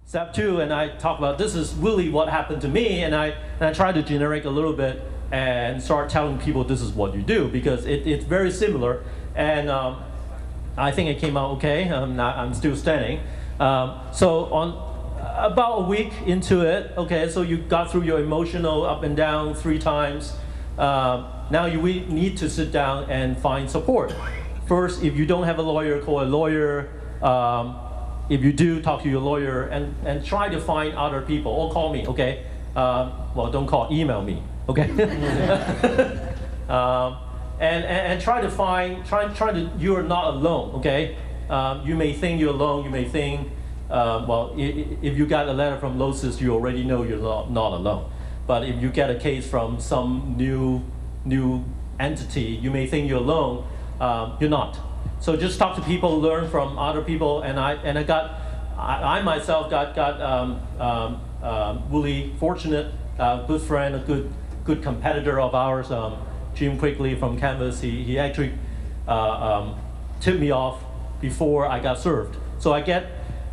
Step two, and I talk about this is really what happened to me, and I try to generate a little bit and start telling people this is what you do, because it's very similar, and I think it came out okay. I'm still standing. So on about a week into it, okay, so you got through your emotional up and down 3 times. Now you need to sit down and find support. First, if you don't have a lawyer, call a lawyer. If you do, talk to your lawyer and try to find other people, or call me, okay? Well, don't call, email me, okay? And try to find, you're not alone, okay? You may think you're alone, you may think, well, if you got a letter from Lotus, you already know you're not alone. But if you get a case from some new entity, you may think you're alone, you're not. So just talk to people, learn from other people, and I myself got really fortunate, good friend, a good competitor of ours, Jim Quigley from Canvas. He actually tipped me off before I got served. So I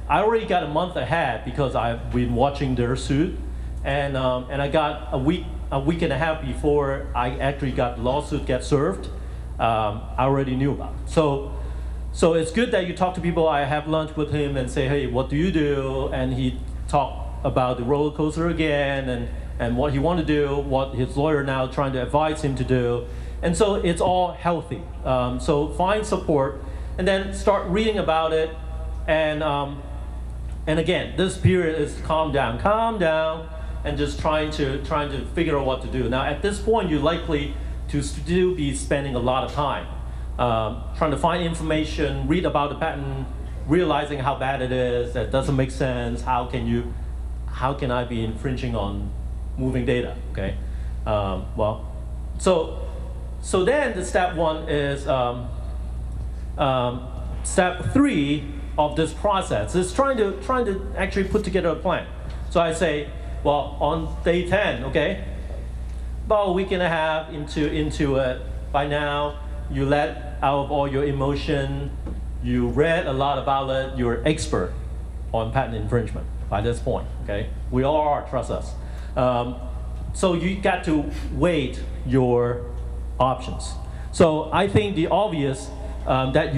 already got a month ahead because I've been watching their suit, and I got a week and a half before I actually got the lawsuit get served. I already knew about it. So it's good that you talk to people. I have lunch with him and say, hey, what do you do? And he talked about the roller coaster again and what he wanted to do, what his lawyer now trying to advise him to do. And so it's all healthy. So find support and then start reading about it. And again, this period is calm down, and just trying to figure out what to do. Now at this point, you're likely to still be spending a lot of time trying to find information, read about the patent, realizing how bad it is, that doesn't make sense, how can I be infringing on moving data, okay? Well, so then the step one is, step 3 of this process is trying to actually put together a plan. So I say, well, on day 10, okay, about a week and a half into it, by now, you let out of all your emotion, you read a lot about it, you're expert on patent infringement by this point, okay? We all are, trust us. So you got to weigh your options. So I think the obvious that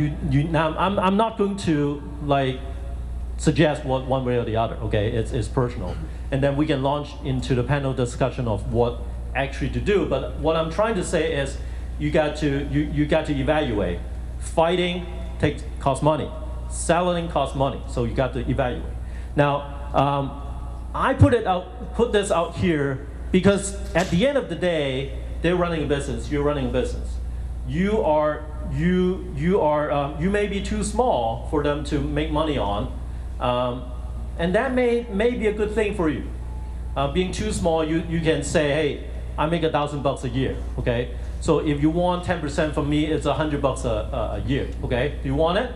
now, I'm not going to like suggest one way or the other, okay? It's personal. And then we can launch into the panel discussion of what actually to do. But what I'm trying to say is, you got to evaluate. Fighting costs money. Selling costs money. So you got to evaluate. Now, I put this out here because at the end of the day, they're running a business. You're running a business. You may be too small for them to make money on, and that may be a good thing for you. Being too small, you can say, hey, I make $1,000 a year. Okay. So if you want 10% from me, it's $100 a year, okay? Do you want it?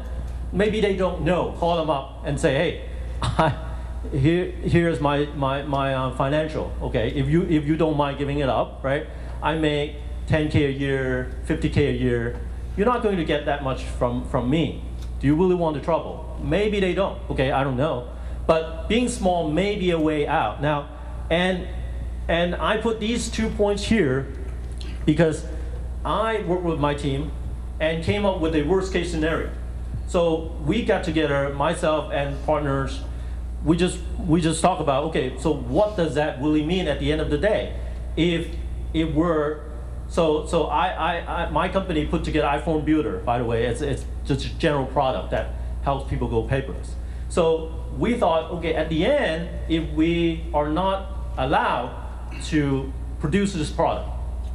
Maybe they don't know. Call them up and say, hey, here's my financial, okay? If you don't mind giving it up, right? I make 10K a year, 50K a year. You're not going to get that much from me. Do you really want the trouble? Maybe they don't, okay? I don't know. But being small may be a way out. Now, and I put these 2 points here because I worked with my team and came up with a worst case scenario. So we got together, myself and partners, we just talk about, okay, so what does that really mean at the end of the day? If it were, so my company put together iPhone Builder, by the way, it's just a general product that helps people go paperless. So we thought, okay, at the end, if we are not allowed to produce this product,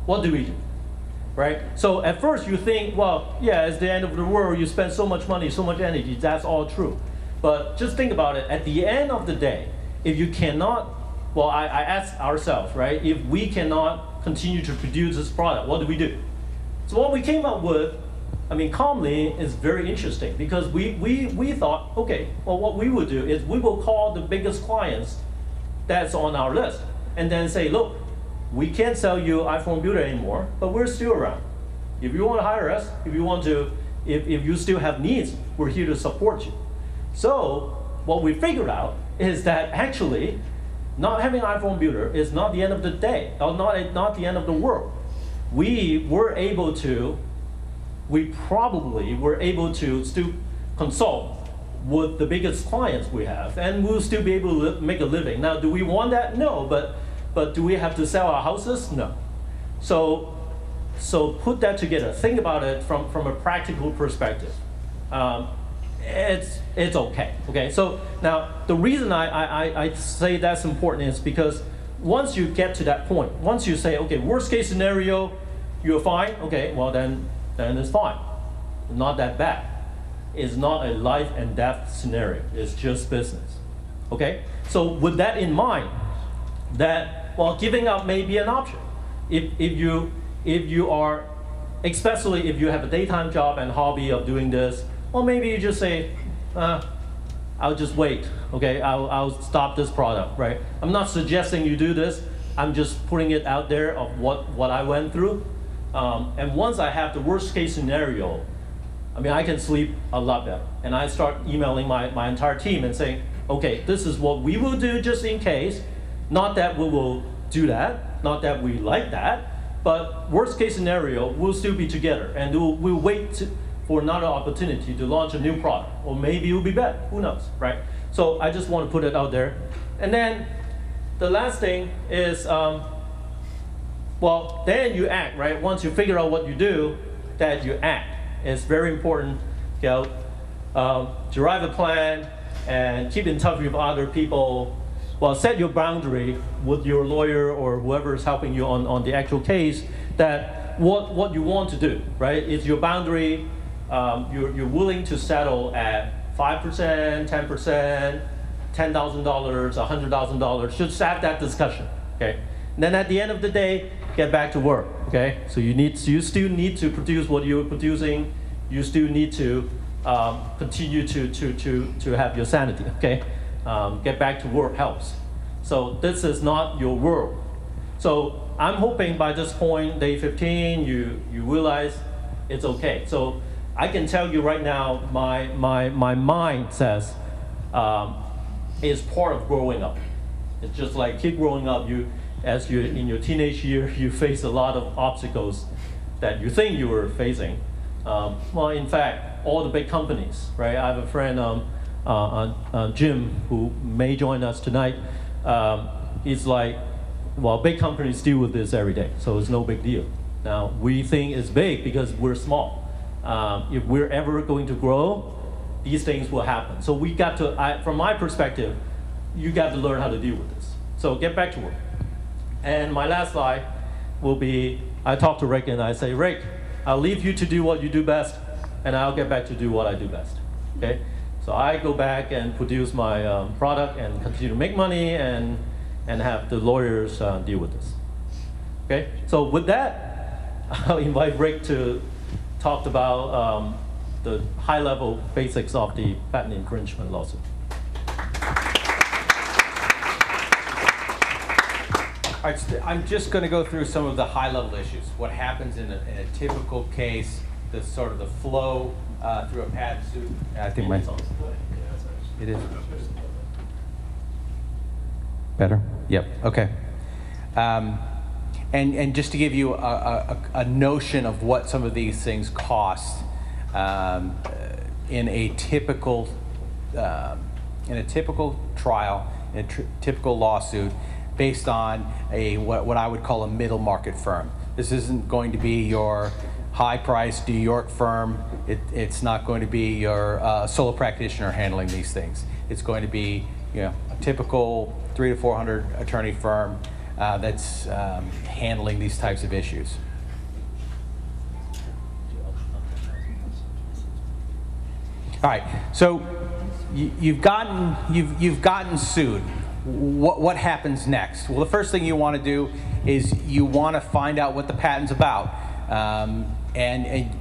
what do we do, right? So at first you think, well, yeah, it's the end of the world, you spend so much money, so much energy, that's all true. But just think about it, at the end of the day, if you cannot, well, I asked ourselves, right? If we cannot continue to produce this product, what do we do? So what we came up with, I mean, calmly, is very interesting because we thought, okay, well, what we would do is we will call the biggest clients that's on our list and then say, look, we can't sell you iPhone Builder anymore, but we're still around. If you want to hire us, if you still have needs, we're here to support you. So what we figured out is that actually not having an iPhone builder is not the end of the day, or not the end of the world. We probably were able to still consult with the biggest clients we have, and we'll still be able to make a living. Now, do we want that? No, but do we have to sell our houses? No. So put that together. Think about it from a practical perspective. It's okay. Okay. So now the reason I say that's important is because once you get to that point, once you say, okay, worst case scenario, you're fine. Okay, well then it's fine. Not that bad. It's not a life and death scenario. It's just business. Okay. So with that in mind, that giving up may be an option. If you are, especially if you have a daytime job and hobby of doing this, or maybe you just say, I'll just wait, okay? I'll stop this product, right? I'm not suggesting you do this. I'm just putting it out there of what I went through. And once I have the worst case scenario, I mean, I can sleep a lot better. And I start emailing my entire team and saying, okay, this is what we will do just in case. Not that we will do that, not that we like that, but worst case scenario, we'll still be together and we'll wait for another opportunity to launch a new product, or maybe it will be better, who knows, right? So I just want to put it out there. And then the last thing is, then you act, right? Once you figure out what you do, that you act. It's very important, derive a plan and keep in touch with other people. Well, set your boundary with your lawyer or whoever is helping you on the actual case, that what you want to do, right? Is your boundary, you're willing to settle at 5%, 10%, $10,000, $100,000, just have that discussion, okay? And then at the end of the day, get back to work, okay? So you still need to produce what you're producing. You still need to continue to have your sanity, okay? Get back to work helps. So this is not your world. So I'm hoping by this point, day 15, you realize it's okay. So I can tell you right now, my mind says it's part of growing up. It's just like keep growing up. As you in your teenage year, you face a lot of obstacles that you think you were facing. Well, in fact, all the big companies, right? I have a friend, Jim, who may join us tonight. He's like, well, big companies deal with this every day, so it's no big deal. Now, we think it's big because we're small. If we're ever going to grow, these things will happen. So we got to, from my perspective, you got to learn how to deal with this. So get back to work. And my last slide will be, I talk to Rick and I say, Rick, I'll leave you to do what you do best, and I'll get back to do what I do best, okay? So I go back and produce my product and continue to make money and have the lawyers deal with this, okay? So with that, I'll invite Rick to talk about the high-level basics of the patent infringement lawsuit. All right, so I'm just going to go through some of the high-level issues. What happens in a typical case, the sort of the flow through a patent suit. I think my it is better. Yep. Okay. And just to give you a notion of what some of these things cost in a typical trial, in a typical lawsuit, based on what I would call a middle market firm. This isn't going to be your high-priced New York firm. It's not going to be your solo practitioner handling these things. It's going to be, a typical 300 to 400 attorney firm that's handling these types of issues. All right, so you've gotten sued. What happens next? Well, the first thing you want to do is you want to find out what the patent's about, and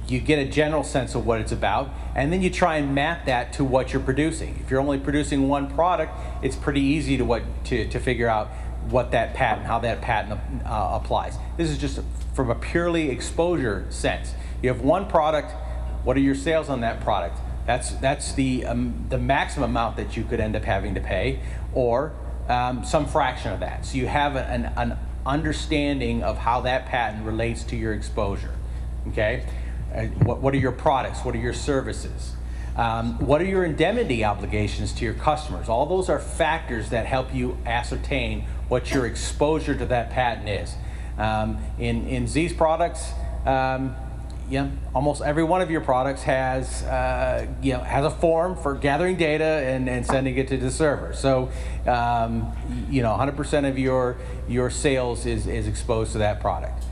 you get a general sense of what it's about, and then you try and map that to what you're producing. If you're only producing one product, it's pretty easy to figure out what that patent, how that patent applies. This is just from a purely exposure sense. You have one product. What are your sales on that product? That's the maximum amount that you could end up having to pay, or some fraction of that. So you have an understanding of how that patent relates to your exposure. Okay, what are your products? What are your services? What are your indemnity obligations to your customers? All those are factors that help you ascertain what your exposure to that patent is. In Z's products, yeah, almost every one of your products has has a form for gathering data and sending it to the server. So 100% of your sales is exposed to that product.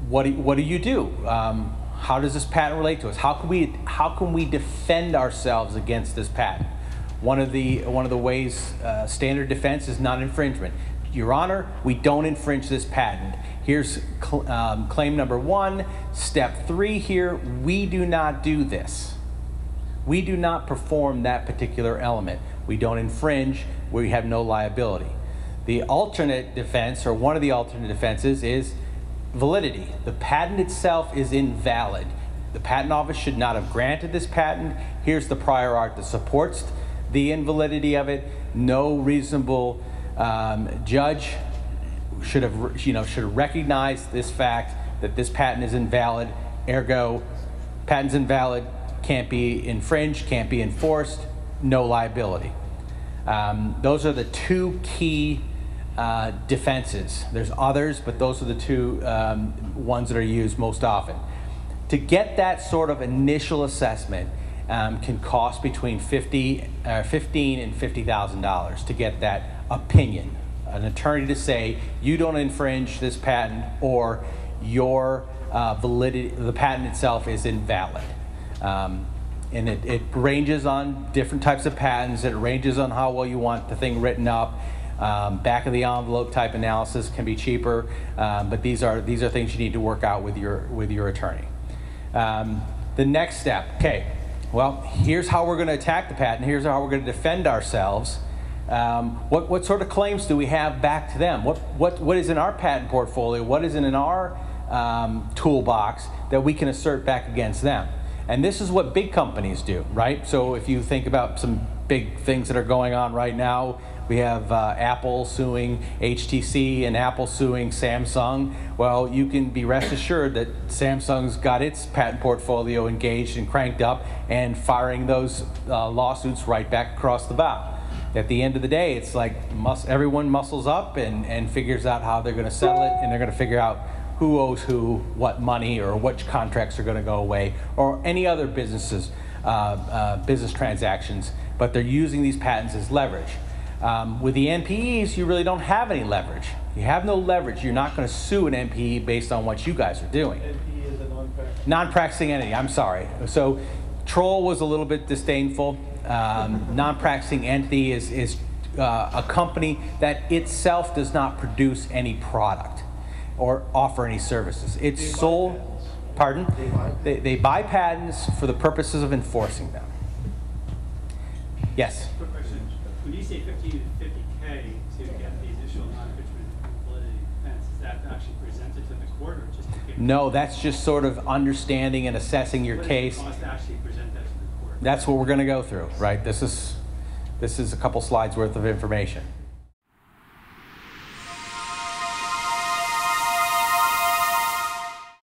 What do you do? How does this patent relate to us? How can we defend ourselves against this patent? One of the ways standard defense is non-infringement. Your Honor, we don't infringe this patent. Here's claim number 1, step 3 here. We do not do this. We do not perform that particular element. We don't infringe. We have no liability. The alternate defense, or one of the alternate defenses, is validity. The patent itself is invalid. The Patent Office should not have granted this patent. Here's the prior art that supports the invalidity of it. No reasonable judge should have recognized this fact that this patent is invalid. Ergo, patent's invalid, can't be infringed, can't be enforced, no liability. Those are the two key defenses. There's others, but those are the two ones that are used most often. To get that sort of initial assessment can cost between $15,000 and $50,000 to get that opinion. An attorney to say you don't infringe this patent, or your validity, the patent itself is invalid. And it ranges on different types of patents. It ranges on how well you want the thing written up. Back of the envelope type analysis can be cheaper, but these are things you need to work out with your attorney. The next step, okay, well, here's how we're going to attack the patent. Here's how we're going to defend ourselves. What sort of claims do we have back to them? What is in our patent portfolio? What is in our toolbox that we can assert back against them? And this is what big companies do, right? So if you think about some big things that are going on right now, we have Apple suing HTC and Apple suing Samsung. Well, you can be rest assured that Samsung's got its patent portfolio engaged and cranked up and firing those lawsuits right back across the bow. At the end of the day, it's like everyone muscles up and figures out how they're going to settle it, and they're going to figure out who owes who what money, or which contracts are going to go away, or any other business transactions, but they're using these patents as leverage. With the NPEs, you really don't have any leverage. You have no leverage. You're not going to sue an NPE based on what you guys are doing. NPE is a non-practicing entity, I'm sorry. So Troll was a little bit disdainful. Non-practicing entity is a company that itself does not produce any product or offer any services. It's sole, pardon? They buy patents for the purposes of enforcing them. Yes? Quick question. When you say 50 to 50K to get the initial non-infringement validity defense, is that actually presented to the court, or just to get? No, that's just sort of understanding and assessing your case. What does it cost to actually present that to the court? That's what we're going to go through, right? This is a couple slides worth of information.